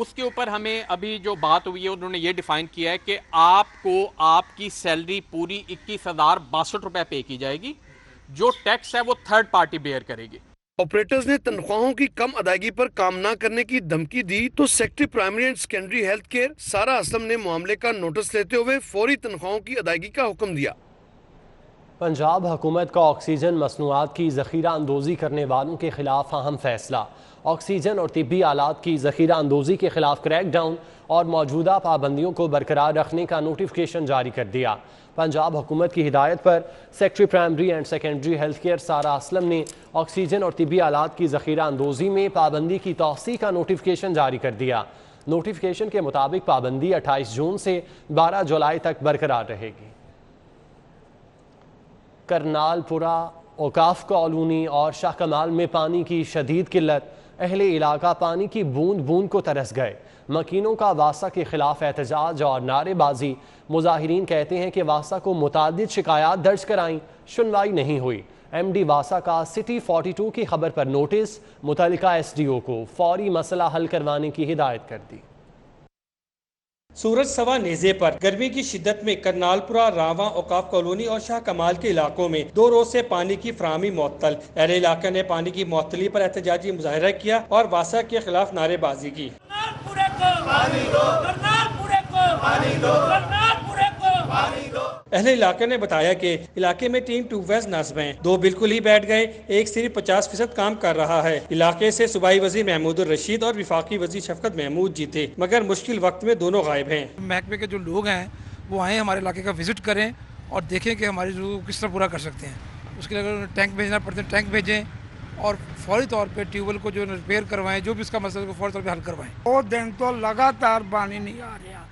اس کے اوپر ہمیں ابھی جو بات ہوئی ہے انہوں نے یہ ڈیفائن کیا ہے کہ آپ کو آپ کی سیلری پوری 21,062 روپے پے کی جائے گی، جو ٹیکس ہے وہ تھرڈ پارٹی بیئر کرے گی۔ آپریٹرز نے تنخواہوں کی کم ادائیگی پر کام نہ کرنے کی دھمکی دی تو secretary primary and secondary health care Sara Aslam نے معاملے کا نوٹس لیتے ہوئے فوری تنخواہوں کی ادائیگی کا حکم دیا۔ پنجاب حکومت کا آکسیجن مصنوعات کی ذخیرہ اندوزی کرنے والوں کے خلاف اہم فیصلہ، آکسیجن اور طبی آلات کی ذخیرہ اندوزی کے خلاف کریک ڈاؤن اور موجودہ پابندیوں کو برقرار رکھنے کا نوٹیفکیشن جاری کر دیا۔ پنجاب حکومت کی ہدایت پر secretary primary and secondary health care Sara Aslam نے آکسیجن اور طبی آلات کی ذخیرہ اندوزی میں پابندی کی توسیع کا نوٹیفکیشن جاری کر دیا۔ نوٹیفکیشن کے مطابق پابندی 28 جون سے 12 جولائی تک برقرار رہے گی۔ کرنال پورہ، اوقاف کالونی اور شاہ کمال میں پانی کی شدید قلت، اہل علاقہ پانی کی بوند بوند کو ترس گئے۔ مکینوں کا واسا کے خلاف احتجاج اور نعرے بازی، مظاہرین کہتے ہیں کہ واسا کو متعدد شکایات درج کرائیں، سنوائی نہیں ہوئی۔ ایم ڈی واسا کا سٹی 42 کی خبر پر نوٹس، متعلقہ ایس ڈی او کو فوری مسئلہ حل کروانے کی ہدایت کر دی۔ سورج سوا نیزے پر گرمی کی شدت میں کرنال پورہ، راواں، اوقاف کالونی اور شاہ کمال کے علاقوں میں 2 روز سے پانی کی فراہمی معطل۔ اہل علاقہ نے پانی کی معطلی پر احتجاجی مظاہرہ کیا اور واسا کے خلاف نعرے بازی کی۔ اہل علاقے نے بتایا کہ علاقے میں 3 ٹیوب ویلز نصب ہیں، 2 بالکل ہی بیٹھ گئے، ایک صرف 50% کام کر رہا ہے۔ علاقے سے صوبائی وزیر محمود الرشید اور وفاقی وزیر شفقت محمود جیتے، مگر مشکل وقت میں دونوں غائب ہیں۔ محکمے کے جو لوگ ہیں وہ آئیں، ہمارے علاقے کا وزٹ کریں اور دیکھیں کہ ہماری ضرورت کس طرح پورا کر سکتے ہیں۔ اس کے لیے اگر ٹینک بھیجنا پڑتے ہیں ٹینک بھیجیں اور فوری طور پہ ٹیوب ویل کو جو ریپیئر کروائیں، جو بھی اس کا مسئلہ کو فوری طور پہ حل کروائیں۔ 2 دن تو لگاتار پانی نہیں آ رہا،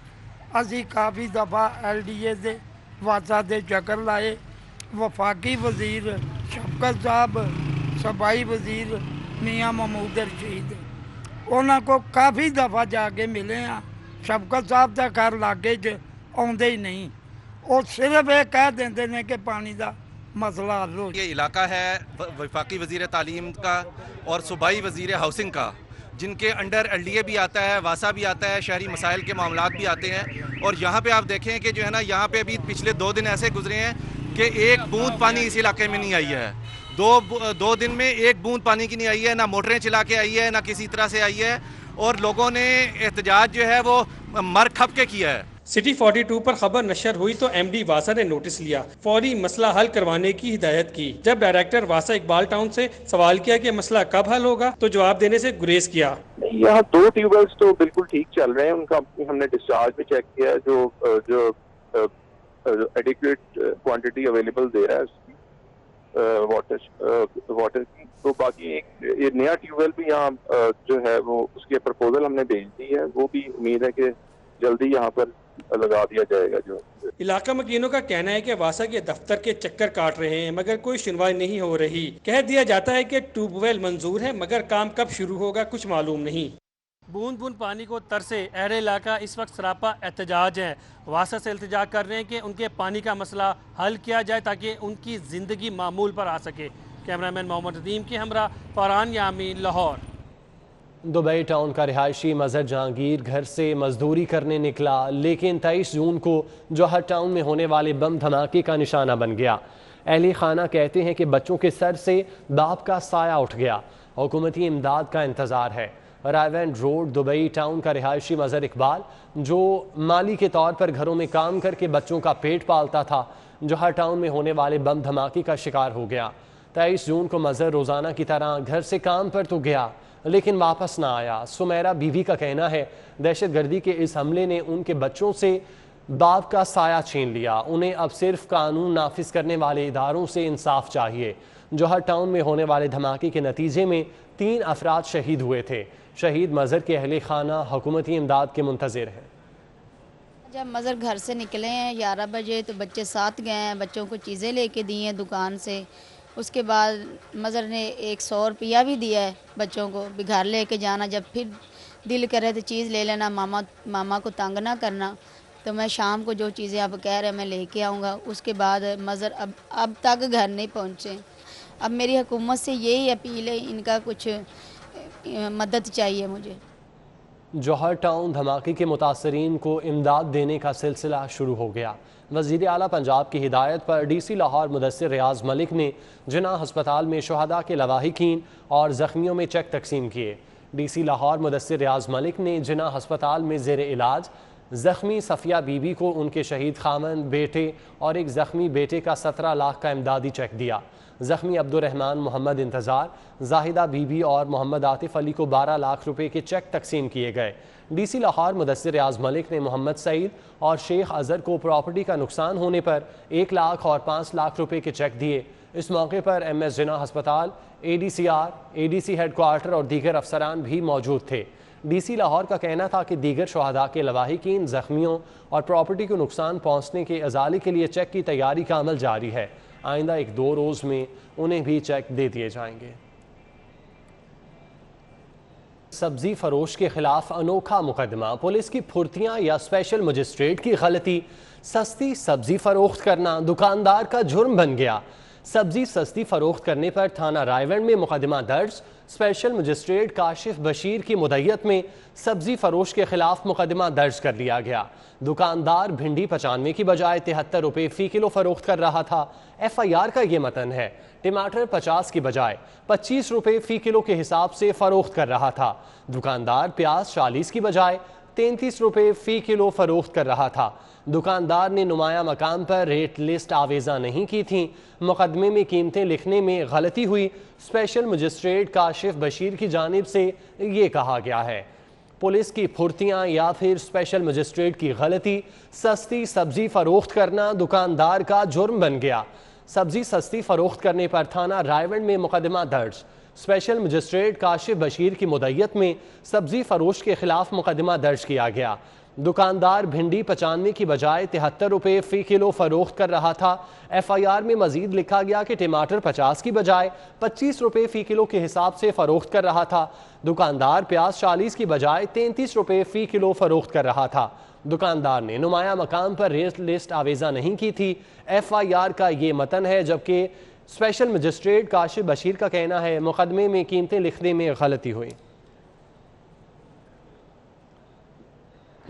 اسی کافی دفعہ ایل ڈی اے دے واسا دے چکر لائے، وفاقی وزیر شفقت صاحب، صوبائی وزیر میاں محمود رشید، انہوں کو کافی دفعہ جا کے ملے ہیں۔ شفقت صاحب کا گھر لاگے آتے ہی نہیں، وہ صرف یہ کہہ دیتے ہیں کہ پانی کا مسئلہ حل ہو۔ یہ علاقہ ہے وفاقی وزیر تعلیم کا اور صوبائی وزیر ہاؤسنگ کا، جن کے انڈر ایل ڈی اے بھی آتا ہے، واسا بھی آتا ہے، شہری مسائل کے معاملات بھی آتے ہیں۔ اور یہاں پہ آپ دیکھیں کہ جو ہے نا، یہاں پہ ابھی پچھلے 2 دن ایسے گزرے ہیں کہ ایک بوند پانی اس علاقے میں نہیں آئی ہے۔ 2 دن میں ایک بوند پانی کی نہیں آئی ہے، نہ موٹریں چلا کے آئی ہے، نہ کسی طرح سے آئی ہے، اور لوگوں نے احتجاج جو ہے وہ مر کھپ کے کیا ہے۔ سٹی 42 پر خبر نشر ہوئی تو ایم ڈی واسا نے نوٹس لیا، فوری مسئلہ حل کروانے کی ہدایت کی۔ جب ڈائریکٹر واسا اقبال ٹاؤن سے سوال کیا کہ مسئلہ کب حل ہوگا تو جواب دینے سے گریز کیا۔ یہاں 2 ٹیوب ویلز تو بالکل ٹھیک چل رہے ہیں، ان کا ہم نے ڈسچارج بھی چیک کیا ہے، جو ایڈیکویٹ کوانٹٹی اویلیبل دے رہا ہے اس کی واٹر کی۔ تو باقی ایک نیا ٹیوب ویل بھی یہاں جو ہے وہ اس کے پرپوزل ہم نے بھیج دی ہے، وہ بھی امید ہے کہ جلدی یہاں پر لگا دیا جائے گا۔ جو علاقہ مکینوں کا کہنا ہے کہ واسا کے دفتر کے چکر کاٹ رہے ہیں مگر کوئی سنوائی نہیں ہو رہی۔ کہہ دیا جاتا ہے کہ ٹیوب ویل منظور ہے مگر کام کب شروع ہوگا کچھ معلوم نہیں۔ بوند بوند پانی کو ترسے اہل علاقہ اس وقت سراپا احتجاج ہے، واسا سے التجا کر رہے ہیں کہ ان کے پانی کا مسئلہ حل کیا جائے تاکہ ان کی زندگی معمول پر آ سکے۔ کیمرامین محمد ندیم کے ہمراہ فرحان یامین، لاہور۔ دبئی ٹاؤن کا رہائشی مظہر جہانگیر گھر سے مزدوری کرنے نکلا، لیکن 23 جون کو جوہر ٹاؤن میں ہونے والے بم دھماکے کا نشانہ بن گیا۔ اہل خانہ کہتے ہیں کہ بچوں کے سر سے باپ کا سایہ اٹھ گیا، حکومتی امداد کا انتظار ہے۔ رائے وینڈ روڈ دبئی ٹاؤن کا رہائشی مظہر اقبال، جو مالی کے طور پر گھروں میں کام کر کے بچوں کا پیٹ پالتا تھا، جوہر ٹاؤن میں ہونے والے بم دھماکے کا شکار ہو گیا۔ 23 جون کو مظہر روزانہ کی طرح گھر سے کام پر تو گیا لیکن واپس نہ آیا۔ سمیرہ بیوی کا کہنا ہے دہشت گردی کے اس حملے نے ان کے بچوں سے باپ کا سایہ چھین لیا، انہیں اب صرف قانون نافذ کرنے والے اداروں سے انصاف چاہیے۔ جوہر ٹاؤن میں ہونے والے دھماکے کے نتیجے میں 3 افراد شہید ہوئے تھے۔ شہید مظہر کے اہل خانہ حکومتی امداد کے منتظر ہیں۔ جب مظہر گھر سے نکلے ہیں 11 بجے تو بچے ساتھ گئے ہیں، بچوں کو چیزیں لے کے دی ہیں دکان سے۔ اس کے بعد مظہر نے 100 روپیہ بھی دیا ہے بچوں کو بھی گھر لے کے جانا، جب پھر دل کرے تو چیز لے لینا، ماما کو تنگ نہ کرنا۔ تو میں شام کو جو چیزیں آپ کہہ رہے ہیں میں لے کے آؤں گا۔ اس کے بعد مظہر اب تک گھر نہیں پہنچے۔ اب میری حکومت سے یہی اپیل ہے، ان کا کچھ مدد چاہیے مجھے۔ جوہر ٹاؤن دھماکے کے متاثرین کو امداد دینے کا سلسلہ شروع ہو گیا۔ وزیر اعلیٰ پنجاب کی ہدایت پر ڈی سی لاہور مدثر ریاض ملک نے جناح ہسپتال میں شہداء کے لواحقین اور زخمیوں میں چیک تقسیم کیے۔ ڈی سی لاہور مدثر ریاض ملک نے جناح ہسپتال میں زیر علاج زخمی صفیہ بی بی کو ان کے شہید خامند، بیٹے اور ایک زخمی بیٹے کا 17 لاکھ کا امدادی چیک دیا۔ زخمی عبدالرحمن محمد انتظار، زاہدہ بی بی اور محمد عاطف علی کو 12 لاکھ روپے کے چیک تقسیم کیے گئے۔ ڈی سی لاہور مدثر ریاض ملک نے محمد سعید اور شیخ اظہر کو پراپرٹی کا نقصان ہونے پر 1 لاکھ اور 5 لاکھ روپے کے چیک دیے۔ اس موقع پر ایم ایس جناح ہسپتال، اے ڈی سی آر، اے ڈی سی ہیڈ کوارٹر اور دیگر افسران بھی موجود تھے۔ ڈی سی لاہور کا کہنا تھا کہ دیگر شہداء کے لواحقین، زخمیوں اور پراپرٹی کو نقصان پہنچنے کے ازالے کے لیے چیک کی تیاری کا عمل جاری ہے۔ آئندہ 1-2 روز میں انہیں بھی چیک دے دیے جائیں گے۔ سبزی فروش کے خلاف انوکھا مقدمہ، پولیس کی پھرتیاں یا اسپیشل مجسٹریٹ کی غلطی، سستی سبزی فروخت کرنا دکاندار کا جرم بن گیا۔ سبزی سستی فروخت کرنے پر تھانہ رائے گنج میں مقدمہ درج، اسپیشل مجسٹریٹ کاشف بشیر کی مدعیت میں سبزی فروش کے خلاف مقدمہ درج کر لیا گیا۔ دکاندار بھنڈی 95 کی بجائے 73 روپے فی کلو فروخت کر رہا تھا۔ ایف آئی آر کا یہ متن ہے۔ ٹماٹر 50 کی بجائے 25 روپے فی کلو کے حساب سے فروخت کر رہا تھا۔ دکاندار پیاز 40 کی بجائے 33 روپے فی کلو فروخت کر رہا تھا۔ دکاندار نے نمایاں مقام پر ریٹ لسٹ آویزاں نہیں کی تھیں۔ مقدمے میں قیمتیں لکھنے میں غلطی ہوئی۔ اسپیشل مجسٹریٹ کاشف بشیر کی جانب سے یہ کہا گیا ہے، پولیس کی پھرتیاں یا پھر اسپیشل مجسٹریٹ کی غلطی، سستی سبزی فروخت کرنا دکاندار کا جرم بن گیا۔ سبزی سستی فروخت کرنے پر تھانہ رائے گنج میں مقدمہ درج، اسپیشل مجسٹریٹ کاشف بشیر کی مدعیت میں سبزی فروش کے خلاف مقدمہ درج کیا گیا۔ دکاندار بھنڈی 95 کی بجائے 73 روپے فی کلو فروخت کر رہا تھا۔ ایف آئی آر میں مزید لکھا گیا کہ ٹماٹر 50 کی بجائے 25 روپے فی کلو کے حساب سے فروخت کر رہا تھا۔ دکاندار پیاز 40 کی بجائے 33 روپے فی کلو فروخت کر رہا تھا۔ دکاندار نے نمایاں مقام پر ریٹ لسٹ آویزاں نہیں کی تھی۔ ایف آئی آر کا یہ متن ہے، جبکہ اسپیشل مجسٹریٹ کاشف بشیر کا کہنا ہے مقدمے میں قیمتیں لکھنے میں غلطی ہوئی۔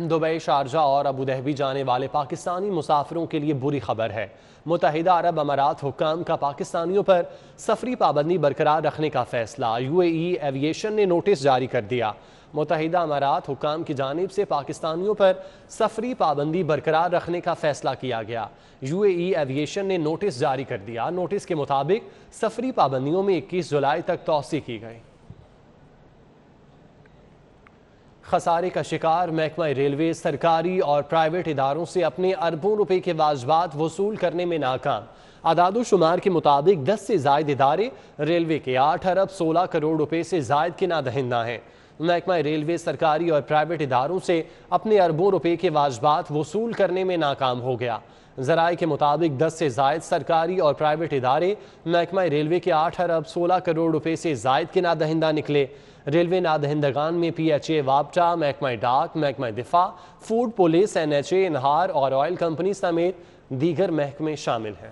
دبئی، شارجہ اور ابوظہبی جانے والے پاکستانی مسافروں کے لیے بری خبر ہے۔ متحدہ عرب امارات حکام کا پاکستانیوں پر سفری پابندی برقرار رکھنے کا فیصلہ، یو اے ای ایویشن نے نوٹس جاری کر دیا۔ متحدہ امارات حکام کی جانب سے پاکستانیوں پر سفری پابندی برقرار رکھنے کا فیصلہ کیا گیا۔ یو اے ای ایویشن نے نوٹس جاری کر دیا۔ نوٹس کے مطابق سفری پابندیوں میں 21 جولائی تک توسیع کی گئی۔ خسارے کا شکار محکمہ ریلوے سرکاری اور پرائیویٹ اداروں سے اپنے اربوں روپے کے واجبات وصول کرنے میں ناکام۔ اعداد و شمار کے مطابق 10 سے زائد ادارے ریلوے کے 8 ارب 16 کروڑ روپے سے زائد کے نادہندہ ہیں۔ محکمہ ریلوے سرکاری اور پرائیویٹ اداروں سے اپنے اربوں روپے کے واجبات وصول کرنے میں ناکام ہو گیا۔ ذرائع کے مطابق 10 سے زائد سرکاری اور پرائیویٹ ادارے محکمہ ریلوے کے 8 ارب 16 کروڑ روپے سے زائد کے نادہندہ نکلے۔ ریلوے نادہندگان میں پی ایچ اے وابٹا، محکمہ ڈاک، محکمہ دفاع، food police, N H A, انہار اور آئل کمپنی سمیت دیگر محکمے شامل ہیں۔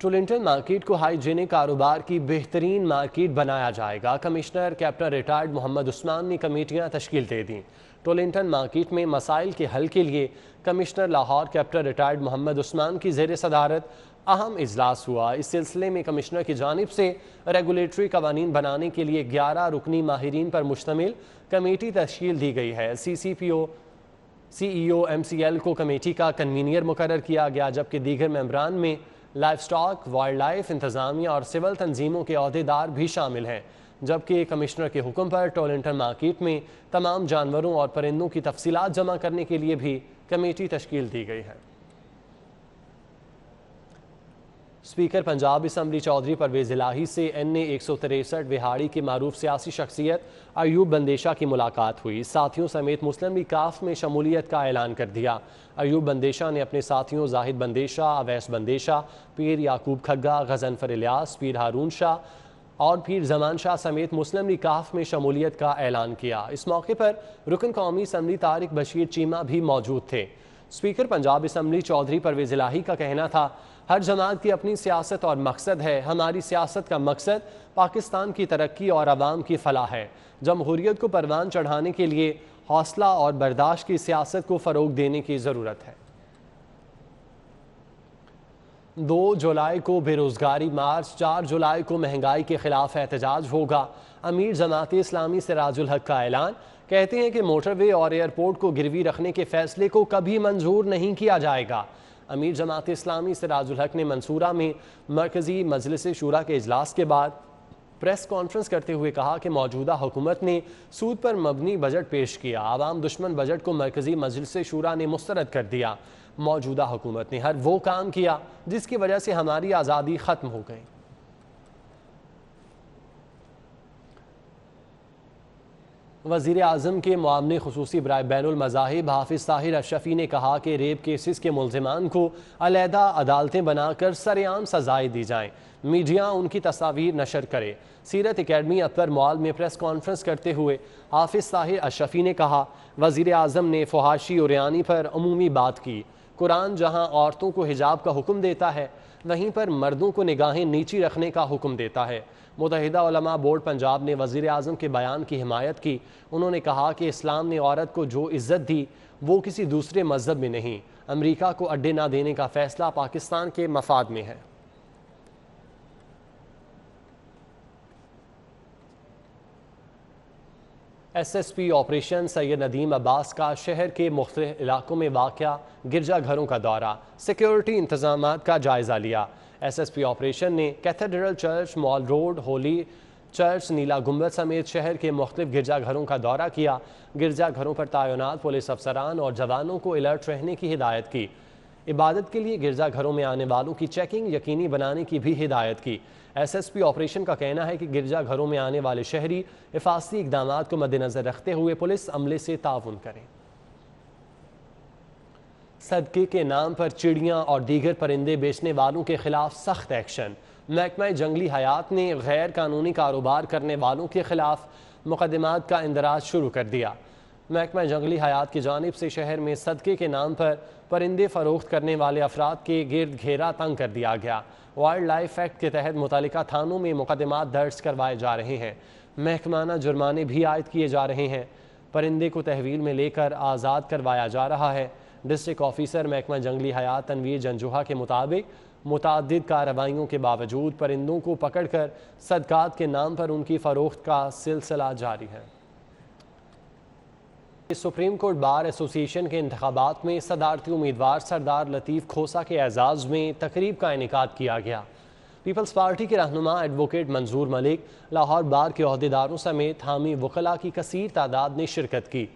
ٹولنٹن مارکیٹ کو ہائیجینک کاروبار کی بہترین مارکیٹ بنایا جائے گا۔ Commissioner captain retired Muhammad Usman نے کمیٹیاں تشکیل دے دیں۔ ٹولنٹن مارکیٹ میں مسائل کے حل کے لیے commissioner Lahore captain retired Muhammad Usman کی زیر صدارت اہم اجلاس ہوا۔ اس سلسلے میں کمشنر کی جانب سے ریگولیٹری قوانین بنانے کے لیے 11 رکنی ماہرین پر مشتمل کمیٹی تشکیل دی گئی ہے۔ سی ای او ایم سی ایل کو کمیٹی کا کنوینئر مقرر کیا گیا، جبکہ دیگر ممبران میں لائف سٹاک، وائلڈ لائف انتظامیہ اور سول تنظیموں کے عہدیدار بھی شامل ہیں، جبکہ کمشنر کے حکم پر ٹولنٹن مارکیٹ میں تمام جانوروں اور پرندوں کی تفصیلات جمع کرنے کے لیے بھی کمیٹی تشکیل دی گئی ہے۔ اسپیکر پنجاب اسمبلی چودھری پرویز الہی سے این اے 163 وہاڑی کے معروف سیاسی شخصیت ایوب بندیشا کی ملاقات ہوئی۔ ساتھیوں سمیت مسلم لیگ کاف میں شمولیت کا اعلان کر دیا۔ ایوب بندیشا نے اپنے ساتھیوں زاہد بندیشا، اویس بندیشا، پیر یعقوب کھگا، غضنفر الیاس، پیر ہارون شاہ اور پیر زمان شاہ سمیت مسلم لیگ کاف میں شمولیت کا اعلان کیا۔ اس موقع پر رکن قومی اسمبلی طارق بشیر چیمہ بھی موجود تھے۔ اسپیکر پنجاب اسمبلی چودھری پرویز الہی کا کہنا تھا ہر جماعت کی اپنی سیاست اور مقصد ہے، ہماری سیاست کا مقصد پاکستان کی ترقی اور عوام کی فلاح ہے۔ جمہوریت کو پروان چڑھانے کے لیے حوصلہ اور برداشت کی سیاست کو فروغ دینے کی ضرورت ہے۔ 2 جولائی کو بے روزگاری مارچ، 4 جولائی کو مہنگائی کے خلاف احتجاج ہوگا۔ امیر جماعت اسلامی سراج الحق کا اعلان، کہتے ہیں کہ موٹر وے اور ایئرپورٹ کو گروی رکھنے کے فیصلے کو کبھی منظور نہیں کیا جائے گا۔ امیر جماعت اسلامی سراج الحق نے منصورہ میں مرکزی مجلس شورا کے اجلاس کے بعد پریس کانفرنس کرتے ہوئے کہا کہ موجودہ حکومت نے سود پر مبنی بجٹ پیش کیا، عوام دشمن بجٹ کو مرکزی مجلس شورا نے مسترد کر دیا۔ موجودہ حکومت نے ہر وہ کام کیا جس کی وجہ سے ہماری آزادی ختم ہو گئی۔ وزیر اعظم کے معاون خصوصی برائے بین المذاہب حافظ طاہر اشرفی نے کہا کہ ریپ کیسز کے ملزمان کو علیحدہ عدالتیں بنا کر سرعام سزائیں دی جائیں، میڈیا ان کی تصاویر نشر کرے۔ سیرت اکیڈمی اکبر مال میں پریس کانفرنس کرتے ہوئے حافظ طاہر اشرفی نے کہا، وزیر اعظم نے فحاشی اور عریانی پر عمومی بات کی۔ قرآن جہاں عورتوں کو حجاب کا حکم دیتا ہے، وہیں پر مردوں کو نگاہیں نیچی رکھنے کا حکم دیتا ہے۔ متحدہ علماء بورڈ پنجاب نے وزیر اعظم کے بیان کی حمایت کی۔ انہوں نے کہا کہ اسلام نے عورت کو جو عزت دی وہ کسی دوسرے مذہب میں نہیں۔ امریکہ کو اڈے نہ دینے کا فیصلہ پاکستان کے مفاد میں ہے۔ ایس ایس پی آپریشن سید ندیم عباس کا شہر کے مختلف علاقوں میں واقع گرجا گھروں کا دورہ، سیکیورٹی انتظامات کا جائزہ لیا۔ ایس ایس پی آپریشن نے کیتھیڈرل چرچ، مال روڈ، ہولی چرچ، نیلا گنبد سمیت شہر کے مختلف گرجا گھروں کا دورہ کیا۔ گرجا گھروں پر تعینات پولیس افسران اور جوانوں کو الرٹ رہنے کی ہدایت کی۔ عبادت کے لیے گرجا گھروں میں آنے والوں کی چیکنگ یقینی بنانے کی بھی ہدایت کی۔ ایس ایس پی آپریشن کا کہنا ہے کہ گرجا گھروں میں آنے والے شہری حفاظتی اقدامات کو مد نظر رکھتے ہوئے پولیس عملے سے تعاون کریں۔ صدقے کے نام پر چڑیاں اور دیگر پرندے بیچنے والوں کے خلاف سخت ایکشن۔ محکمہ جنگلی حیات نے غیر قانونی کاروبار کرنے والوں کے خلاف مقدمات کا اندراج شروع کر دیا۔ محکمہ جنگلی حیات کی جانب سے شہر میں صدقے کے نام پر پرندے فروخت کرنے والے افراد کے گرد گھیرا تنگ کر دیا گیا۔ وائلڈ لائف ایکٹ کے تحت متعلقہ تھانوں میں مقدمات درج کروائے جا رہے ہیں۔ محکمانہ جرمانے بھی عائد کیے جا رہے ہیں۔ پرندے کو تحویل میں لے کر آزاد کروایا جا رہا ہے۔ ڈسٹرکٹ آفیسر محکمہ جنگلی حیات تنویر جنجوہا کے مطابق متعدد کارروائیوں کے باوجود پرندوں کو پکڑ کر صدقات کے نام پر ان کی فروخت کا سلسلہ جاری ہے۔ سپریم کورٹ بار ایسوسی ایشن کے انتخابات میں صدارتی امیدوار سردار لطیف کھوسہ کے اعزاز میں تقریب کا انعقاد کیا گیا۔ پیپلز پارٹی کے رہنما ایڈوکیٹ منظور ملک، لاہور بار کے عہدیداروں سمیت حامی وکلاء کی کثیر تعداد نے شرکت کی۔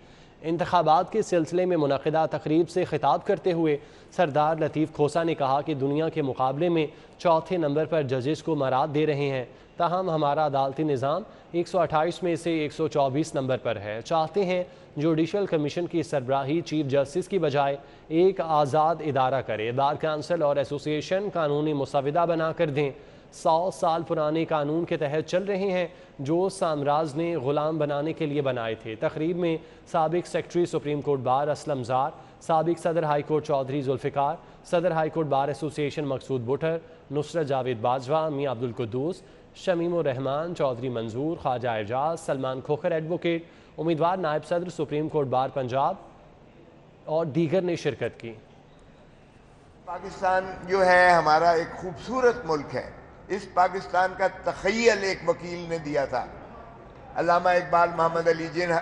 انتخابات کے سلسلے میں منعقدہ تقریب سے خطاب کرتے ہوئے سردار لطیف کھوسہ نے کہا کہ دنیا کے مقابلے میں چوتھے نمبر پر ججز کو مراد دے رہے ہیں، تاہم ہمارا عدالتی نظام 128 میں سے 124 نمبر پر ہے۔ چاہتے ہیں جوڈیشل کمیشن کی سربراہی چیف جسٹس کی بجائے ایک آزاد ادارہ کرے۔ بار کونسل اور ایسوسی ایشن قانونی مسودہ بنا کر دیں۔ 100 سال پرانے قانون کے تحت چل رہے ہیں جو سامراج نے غلام بنانے کے لیے بنائے تھے۔ تقریب میں سابق secretary supreme court bar Aslam زار، سابق صدر ہائی کورٹ چودھری ذوالفقار، صدر ہائی کورٹ بار ایسوسی ایشن مقصود بٹر، نصرت جاوید باجوہ، میاں عبدالقدوس، شمیم الرحمان، چودھری منظور، خواجہ اعجاز، سلمان کھوکھر ایڈوکیٹ، امیدوار نائب صدر سپریم کورٹ بار پنجاب اور دیگر نے شرکت کی۔ پاکستان جو ہے ہمارا ایک خوبصورت ملک ہے۔ اس پاکستان کا تخیل ایک وکیل نے دیا تھا، علامہ اقبال، محمد علی جناح،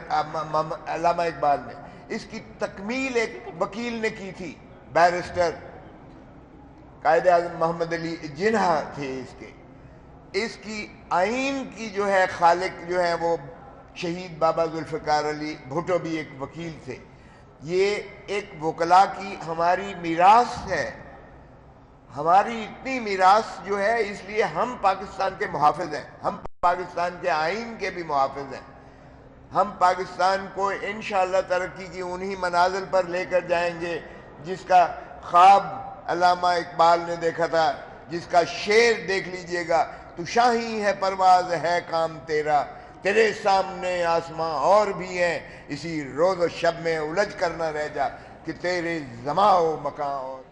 علامہ اقبال نے۔ اس کی تکمیل ایک وکیل نے کی تھی، بیرسٹر قائد اعظم محمد علی جناح تھے اس کے۔ اس کی آئین کی جو ہے خالق جو ہے وہ شہید بابا ذوالفقار علی بھٹو بھی ایک وکیل تھے۔ یہ ایک وکلاء کی ہماری میراث ہے، ہماری اتنی میراث جو ہے، اس لیے ہم پاکستان کے محافظ ہیں، ہم پاکستان کے آئین کے بھی محافظ ہیں۔ ہم پاکستان کو انشاءاللہ ترقی کی انہی منازل پر لے کر جائیں گے جس کا خواب علامہ اقبال نے دیکھا تھا، جس کا شعر دیکھ لیجئے گا، تو شاہی ہے پرواز ہے کام تیرا، تیرے سامنے آسماں اور بھی ہیں، اسی روز و شب میں الجھ کر نہ رہ جا کہ تیرے زماں و مکان اور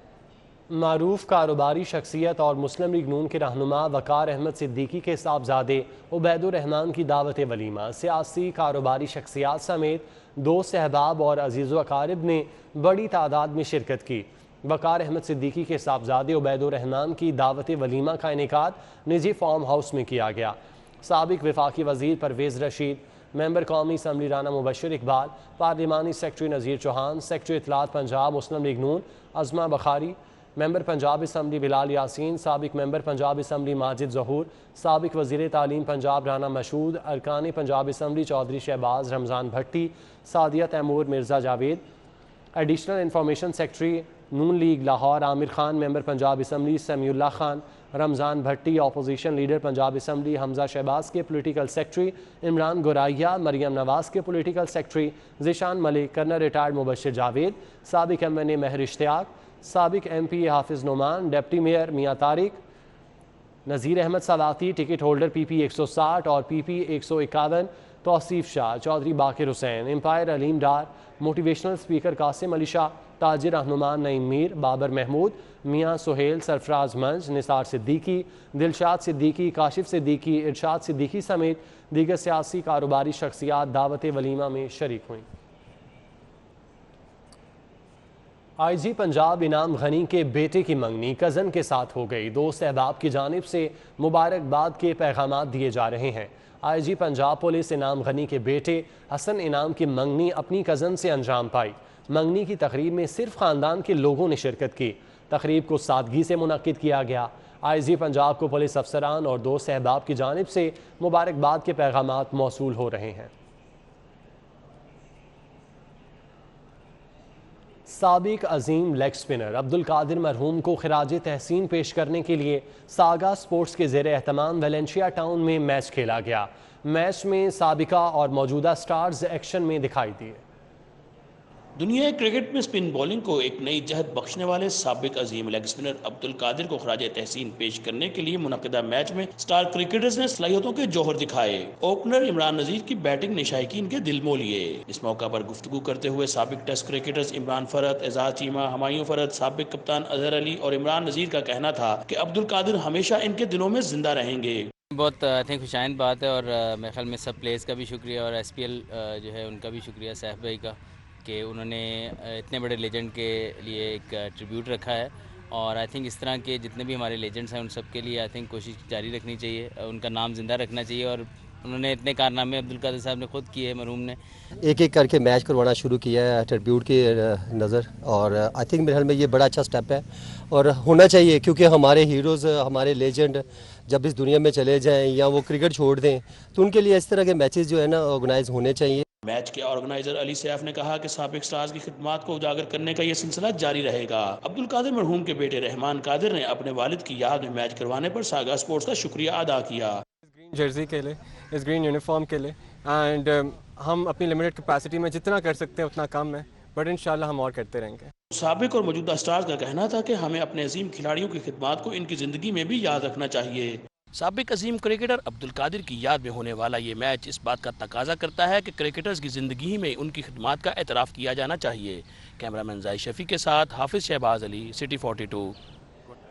معروف کاروباری شخصیت اور مسلم لیگ نون کے رہنما وقار احمد صدیقی کے صاحبزادے عبید الرحمان کی دعوت ولیمہ، سیاسی کاروباری شخصیات سمیت دوست احباب اور عزیز و اقارب نے بڑی تعداد میں شرکت کی۔ وقار احمد صدیقی کے صاحبزادے عبید الرحمان کی دعوت ولیمہ کا انعقاد نجی فارم ہاؤس میں کیا گیا۔ سابق وفاقی وزیر پرویز رشید، ممبر قومی اسمبلی رانا مبشر اقبال، پارلیمانی سیکرٹری نذیر چوہان، سیکرٹری اطلاعات پنجاب مسلم لیگ نون عظمہ بخاری، ممبر پنجاب اسمبلی بلال یاسین، سابق ممبر پنجاب اسمبلی ماجد ظہور، سابق وزیر تعلیم پنجاب رانا مشہود، ارکان Punjab assembly Chaudhry Shahbaz Ramzan Bhatti, Sadia Taimur, Mirza Javed, additional information secretary Noon league Lahore Aamir Khan, member Punjab assembly Sami Ullah Khan, Ramzan Bhatti, opposition leader Punjab assembly Hamza Shahbaz کے پولیٹیکل سیکرٹری عمران گورائیا، مریم نواز کے political secretary Zeeshan Malik, colonel retired Mubashir Javed, سابق ایم این اے مہر اشتیاق، سابق ایم پی اے حافظ نعمان، ڈپٹی میئر میاں طارق، نذیر احمد سلاطی، ٹکٹ ہولڈر پی پی 160 اور پی پی 151، توصیف شاہ، چودھری باقر حسین، umpire Aleem Dar, motivational speaker Qasim Ali Shah, تاجر رہنما نعیم میر، بابر محمود، میاں سہیل، سرفراز منج، نثار صدیقی، دلشاد صدیقی، کاشف صدیقی، ارشاد صدیقی سمیت دیگر سیاسی کاروباری شخصیات دعوت ولیمہ میں شریک ہوئیں۔ آئی جی پنجاب انعام غنی کے بیٹے کی منگنی کزن کے ساتھ ہو گئی، دوست احباب کی جانب سے مبارکباد کے پیغامات دیے جا رہے ہیں۔ آئی جی پنجاب پولیس انعام غنی کے بیٹے حسن انعام کی منگنی اپنی کزن سے انجام پائی۔ منگنی کی تقریب میں صرف خاندان کے لوگوں نے شرکت کی۔ تقریب کو سادگی سے منعقد کیا گیا۔ آئی جی پنجاب کو پولیس افسران اور دوست احباب کی جانب سے مبارکباد کے پیغامات موصول ہو رہے ہیں۔ سابق عظیم لیگ سپنر عبدالقادر مرحوم کو خراج تحسین پیش کرنے کے لیے ساگا سپورٹس کے زیر اہتمام ویلنشیا ٹاؤن میں میچ کھیلا گیا۔ میچ میں سابقہ اور موجودہ سٹارز ایکشن میں دکھائی دیے۔ دنیا کرکٹ میں سپن بولنگ کو ایک نئی جہت بخشنے والے سابق عظیم لیگ سپنر عبدالقادر کو خراج تحسین پیش کرنے کے لیے منعقدہ میچ میں سٹار کرکٹرز نے صلاحیتوں کے جوہر دکھائے۔ اوپنر عمران نذیر کی بیٹنگ نے شائقین کے دل مو لیے۔ اس موقع پر گفتگو کرتے ہوئے سابق ٹیسٹ کرکٹرز عمران فرد، اعزاز چیمہ، ہمایوں فرد، سابق کپتان اظہر علی اور عمران نذیر کا کہنا تھا کہ عبدالقادر ہمیشہ ان کے دلوں میں زندہ رہیں گے۔ بہت خوشائند بات ہے اور میرے خیال میں سب پلیئرز کا بھی شکریہ اور ایس پی ایل جو ہے ان کا بھی شکریہ سیف بھائی کا کہ انہوں نے اتنے بڑے لیجنڈ کے لیے ایک ٹریبیوٹ رکھا ہے اور آئی تھنک اس طرح کے جتنے بھی ہمارے لیجنڈس ہیں ان سب کے لیے آئی تھنک کوشش جاری رکھنی چاہیے، ان کا نام زندہ رکھنا چاہیے اور انہوں نے اتنے کارنامے عبدالقادر صاحب نے خود کیے، مرحوم نے ایک ایک کر کے میچ کروانا شروع کیا ہے ٹریبیوٹ کی نظر اور آئی تھنک میرے خیال میں یہ بڑا اچھا سٹیپ ہے اور ہونا چاہیے کیونکہ ہمارے ہیروز ہمارے لیجنڈ جب اس دنیا میں چلے جائیں یا وہ کرکٹ چھوڑ دیں تو ان کے لیے اس طرح کے میچز جو ہے نا آرگنائز ہونے چاہیے۔ میچ کے آرگنائزر علی سیف نے کہا کہ سابق سٹارز کی خدمات کو اجاگر کرنے کا یہ سلسلہ جاری رہے گا۔ عبدالقادر مرحوم کے بیٹے رحمان قادر نے اپنے والد کی یاد میں میچ کروانے پر ساگا سپورٹس کا شکریہ ادا کیا۔ گرین جرسی کے لیے، اس گرین یونیفارم کے لیے اینڈ ہم اپنی لمیٹڈ کیپیسٹی میں جتنا کر سکتے ہیں اتنا کم ہے بٹ انشاءاللہ ہم اور کرتے رہیں گے۔ سابق اور موجودہ سٹارز کا کہنا تھا کہ ہمیں اپنے عظیم کھلاڑیوں کی خدمات کو ان کی زندگی میں بھی یاد رکھنا چاہیے۔ سابق عظیم کرکٹر عبدالقادر کی یاد میں ہونے والا یہ میچ اس بات کا تقاضا کرتا ہے کہ کرکٹرز کی زندگی میں ان کی خدمات کا اعتراف کیا جانا چاہیے۔ کیمرامین زاہد شفیع کے ساتھ Hafiz Shahbaz Ali, city 42۔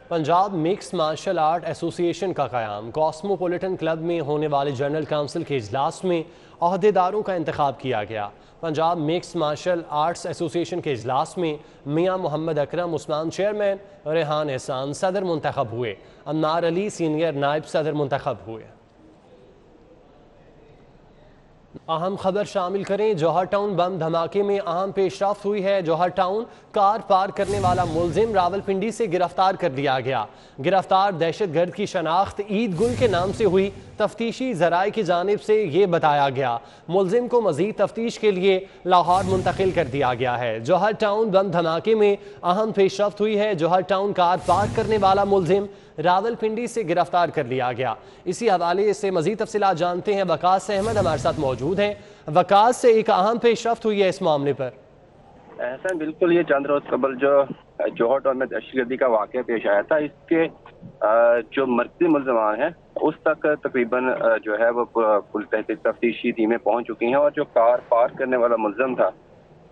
Punjab mix martial art association کا قیام۔ کاسموپولیٹن کلب میں ہونے والے جنرل کونسل کے اجلاس میں عہدیداروں کا انتخاب کیا گیا۔ پنجاب مکس مارشل آرٹس ایسوسی ایشن کے اجلاس میں میاں محمد اکرم عثمان چیئرمین، ریحان احسان صدر منتخب ہوئے، انار علی سینئر نائب صدر منتخب ہوئے۔ اہم خبر شامل کریں، جوہر ٹاؤن بم دھماکے میں اہم پیش رفت ہوئی ہے۔ جوہر ٹاؤن کار پارک کرنے والا ملزم راولپنڈی سے گرفتار کر لیا گیا۔ گرفتار دہشت گرد کی شناخت عید گل کے نام سے ہوئی، تفتیشی ذرائع کی جانب سے یہ بتایا گیا۔ ملزم کو مزید تفتیش کے لیے لاہور منتقل کر دیا گیا ہے۔ جوہر ٹاؤن بم دھماکے میں اہم پیش رفت ہوئی ہے۔ جوہر ٹاؤن کار پارک کرنے والا ملزم راولپنڈی سے گرفتار کر لیا گیا۔ اسی حوالے سے مزید تفصیلات جانتے ہیں، وقاص احمد ہمارے ساتھ موجود ہیں۔ وقاص سے ایک اہم پیش رفت ہوئی ہے اس معاملے پر۔ احسن بالکل، یہ چند روز قبل جو جوہر ٹاؤن میں دہشت گردی کا واقعہ پیش آیا تھا، اس کے جو مرکزی ملزمان ہیں اس تک تقریباً جو ہے وہ پولیس تحقیق تفتیشی ٹیمیں پہنچ چکی ہیں اور جو کار پارک کرنے والا ملزم تھا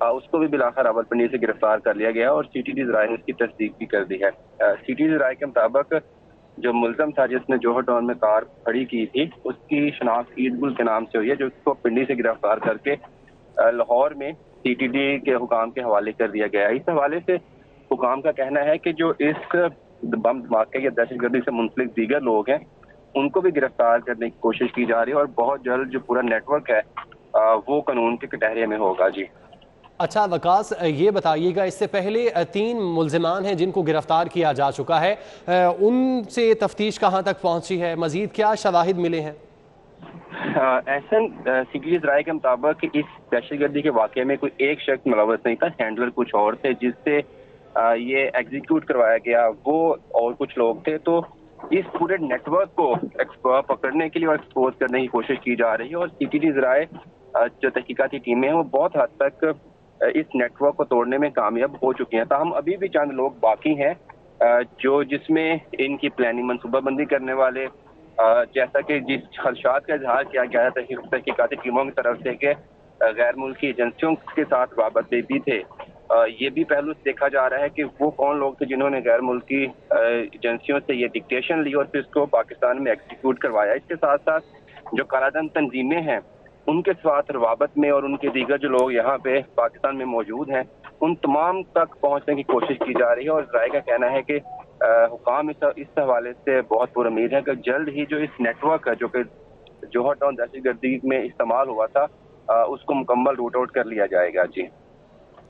اس کو بھی بلاخر راولپنڈی سے گرفتار کر لیا گیا اور سی ٹی ڈی ذرائع نے اس کی تصدیق بھی کر دی ہے۔ سی ٹی ذرائع کے مطابق جو ملزم تھا جس نے جوہر ٹاؤن میں کار کھڑی کی تھی اس کی شناخت عید گل کے نام سے ہوئی ہے، جو اس کو پنڈی سے گرفتار کر کے لاہور میں سی ٹی ڈی کے حکام کے حوالے کر دیا گیا. اس حوالے سے حکام کا کہنا ہے کہ جو اس بم دھماکے یا دہشت گردی سے منسلک دیگر لوگ ہیں ان کو بھی گرفتار کرنے کی کوشش کی جا رہی ہے اور بہت جلد جو پورا نیٹ ورک ہے وہ قانون کے کٹہرے میں ہوگا. جی اچھا وقاص، یہ بتائیے گا اس سے پہلے 3 ملزمان ہیں جن کو گرفتار کیا جا چکا ہے، ان سے تفتیش کہاں تک پہنچی ہے؟ مزید کیا شواہد ملے ہیں؟ احسن، سی ٹی ذرائع کے مطابق اس دہشت گردی کے واقعے میں کوئی ایک شخص ملوث نہیں تھا، ہینڈلر کچھ اور تھے جس سے یہ ایگزیکیوٹ کروایا گیا، وہ اور کچھ لوگ تھے. تو اس پورے نیٹ ورک کو پکڑنے کے لیے اور ایکسپوز کرنے کی کوشش کی جا رہی ہے اور سی ٹی ڈی ذرائع جو تحقیقاتی ٹیمیں ہیں وہ بہت حد تک اس نیٹ ورک کو توڑنے میں کامیاب ہو چکی ہیں. تاہم ابھی بھی چند لوگ باقی ہیں جس میں ان کی پلاننگ منصوبہ بندی کرنے والے، جیسا کہ جس خدشات کا اظہار کیا گیا ہے تحقیقاتی ٹیموں کی طرف سے کہ غیر ملکی ایجنسیوں کے ساتھ وابستہ بھی تھے. یہ بھی پہلو دیکھا جا رہا ہے کہ وہ کون لوگ تھے جنہوں نے غیر ملکی ایجنسیوں سے یہ ڈکٹیشن لی اور پھر اس کو پاکستان میں ایکزیکیوٹ کروایا. اس کے ساتھ ساتھ جو کالعدم تنظیمیں ہیں ان کے ساتھ روابط میں اور ان کے دیگر جو لوگ یہاں پہ پاکستان میں موجود ہیں ان تمام تک پہنچنے کی کوشش کی جا رہی ہے. اور ذرائع کا کہنا ہے کہ حکام اس حوالے سے بہت پر امید ہے کہ جلد ہی جو اس نیٹ ورک ہے جو کہ جوہر ٹاؤن دہشت گردی میں استعمال ہوا تھا اس کو مکمل روٹ آؤٹ کر لیا جائے گا. جی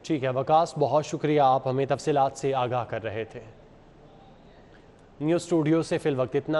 ٹھیک ہے وقاص، بہت شکریہ، آپ ہمیں تفصیلات سے آگاہ کر رہے تھے. نیوز اسٹوڈیو سے فی الوقت اتنا ہی.